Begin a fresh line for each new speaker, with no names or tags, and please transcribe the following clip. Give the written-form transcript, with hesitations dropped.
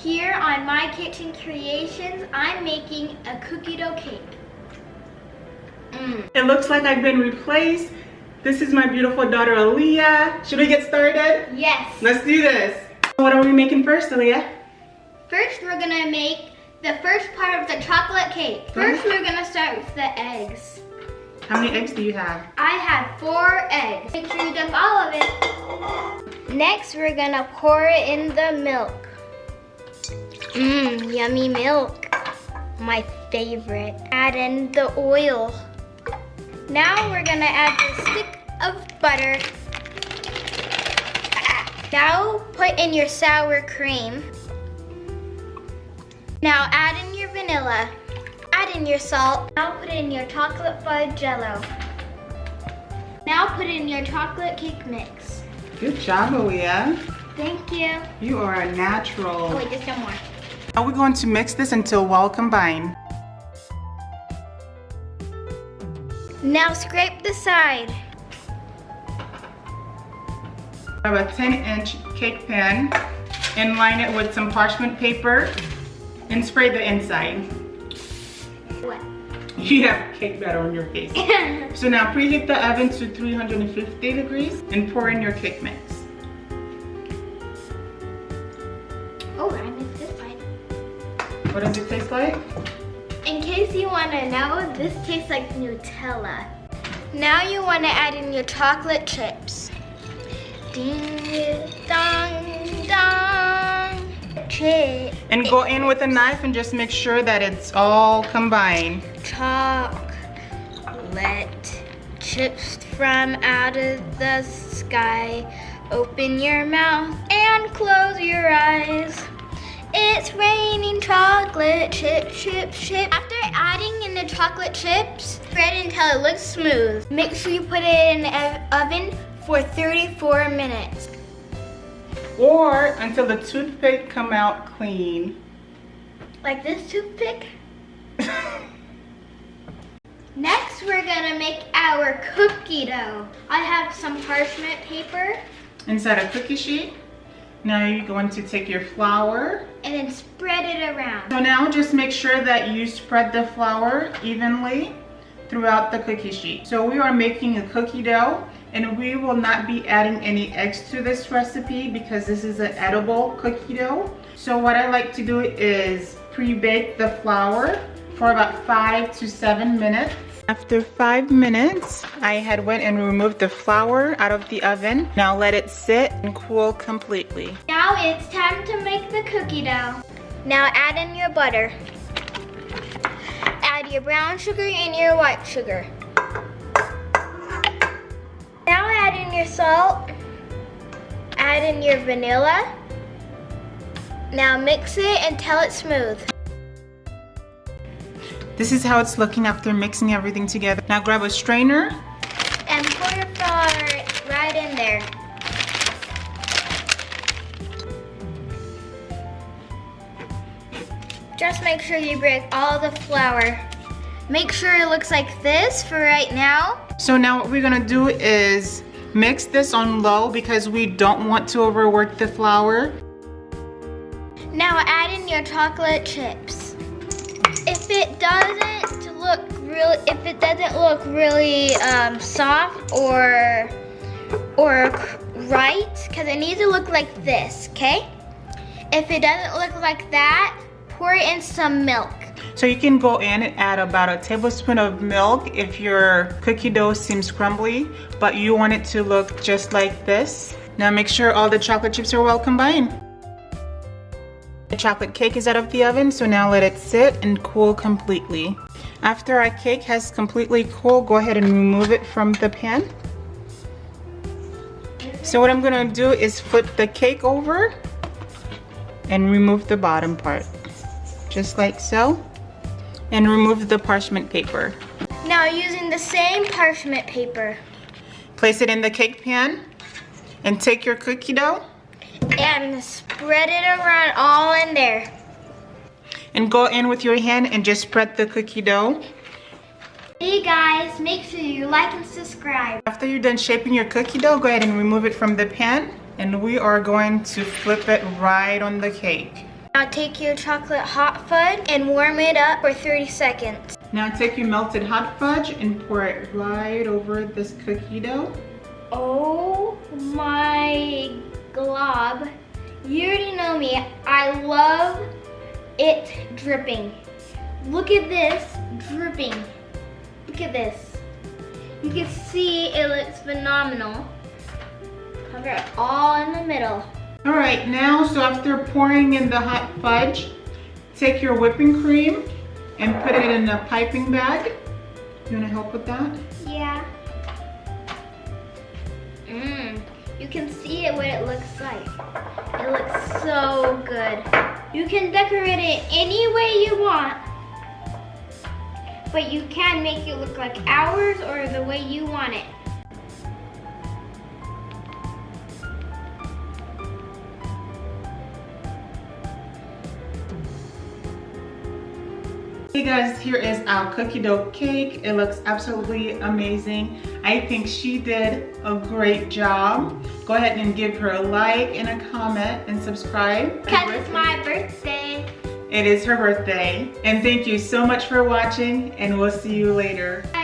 Here on My Kitchen Creations, I'm making a cookie dough cake.
It looks like I've been replaced. This is my beautiful daughter, Aaliyah. Should we get started?
Yes.
Let's do this. What are we making first, Aaliyah?
First, we're gonna make the first part of the chocolate cake. First, we're gonna start with the eggs.
How many eggs do you have?
I have 4 eggs. Make sure you dump all of it. Next, we're gonna pour it in the milk. Yummy milk. My favorite. Add in the oil. Now we're gonna add the stick of butter. Now put in your sour cream. Now add in your vanilla. Add in your salt. Now put in your chocolate fudge Jell-O. Now put in your chocolate cake mix.
Good job, Aaliyah.
Thank you.
You are a natural.
Oh wait, just one more.
Now we're going to mix this until well combined.
Now scrape the side.
Grab a 10-inch cake pan and line it with some parchment paper and spray the inside.
What?
You have cake batter on your face. So now preheat the oven to 350 degrees and pour in your cake mix.
Oh, I missed this side.
What does it taste like?
In case you want to know, this tastes like Nutella. Now you want to add in your chocolate chips. Ding dong dong. Chip.
And go in with a knife and just make sure that it's all combined.
Chocolate chips from out of the sky. Open your mouth and close your eyes. It's raining chocolate chips, chips, chips. After adding in the chocolate chips, spread it until it looks smooth. Make sure you put it in the oven for 34 minutes.
Or until the toothpick come out clean.
Like this toothpick. Next, we're gonna make our cookie dough. I have some parchment paper.
Inside a cookie sheet. Now you're going to take your flour.
And then spread it around.
So now just make sure that you spread the flour evenly throughout the cookie sheet. So we are making a cookie dough and we will not be adding any eggs to this recipe because this is an edible cookie dough. So what I like to do is pre-bake the flour for about 5 to 7 minutes. After 5 minutes, I had went and removed the flour out of the oven. Now let it sit and cool completely.
Now it's time to make the cookie dough. Now add in your butter. Add your brown sugar and your white sugar. Now add in your salt. Add in your vanilla. Now mix it until it's smooth.
This is how it's looking after mixing everything together. Now grab a strainer.
And pour your flour right in there. Just make sure you break all the flour. Make sure it looks like this for right now.
So now what we're gonna do is mix this on low because we don't want to overwork the flour.
Now add in your chocolate chips. If it doesn't look really soft or right, because it needs to look like this, okay? If it doesn't look like that, pour in some milk.
So you can go in and add about a tablespoon of milk if your cookie dough seems crumbly, but you want it to look just like this. Now make sure all the chocolate chips are well combined. The chocolate cake is out of the oven, so now let it sit and cool completely. After our cake has completely cooled, go ahead and remove it from the pan. So what I'm gonna do is flip the cake over and remove the bottom part, just like so, and remove the parchment paper.
Now using the same parchment paper.
Place it in the cake pan and take your cookie dough
and spread it around all in there.
And go in with your hand and just spread the cookie dough.
Hey guys, make sure you like and subscribe.
After you're done shaping your cookie dough, go ahead and remove it from the pan. And we are going to flip it right on the cake.
Now take your chocolate hot fudge and warm it up for 30 seconds.
Now take your melted hot fudge and pour it right over this cookie dough.
Oh my glob. You already know me. I love it dripping. Look at this dripping. Look at this. You can see it looks phenomenal. Cover it all in the middle.
All right, now, so after pouring in the hot fudge, take your whipping cream and put it in a piping bag. You wanna help with that?
Yeah. You can see it what it looks like. It looks so good. You can decorate it any way you want, but you can make it look like ours or the way you want it.
Hey guys, here is our cookie dough cake. It looks absolutely amazing. I think she did a great job. Go ahead and give her a like and a comment and subscribe.
Because it's my birthday.
It is her birthday. And thank you so much for watching, and we'll see you later.
Bye.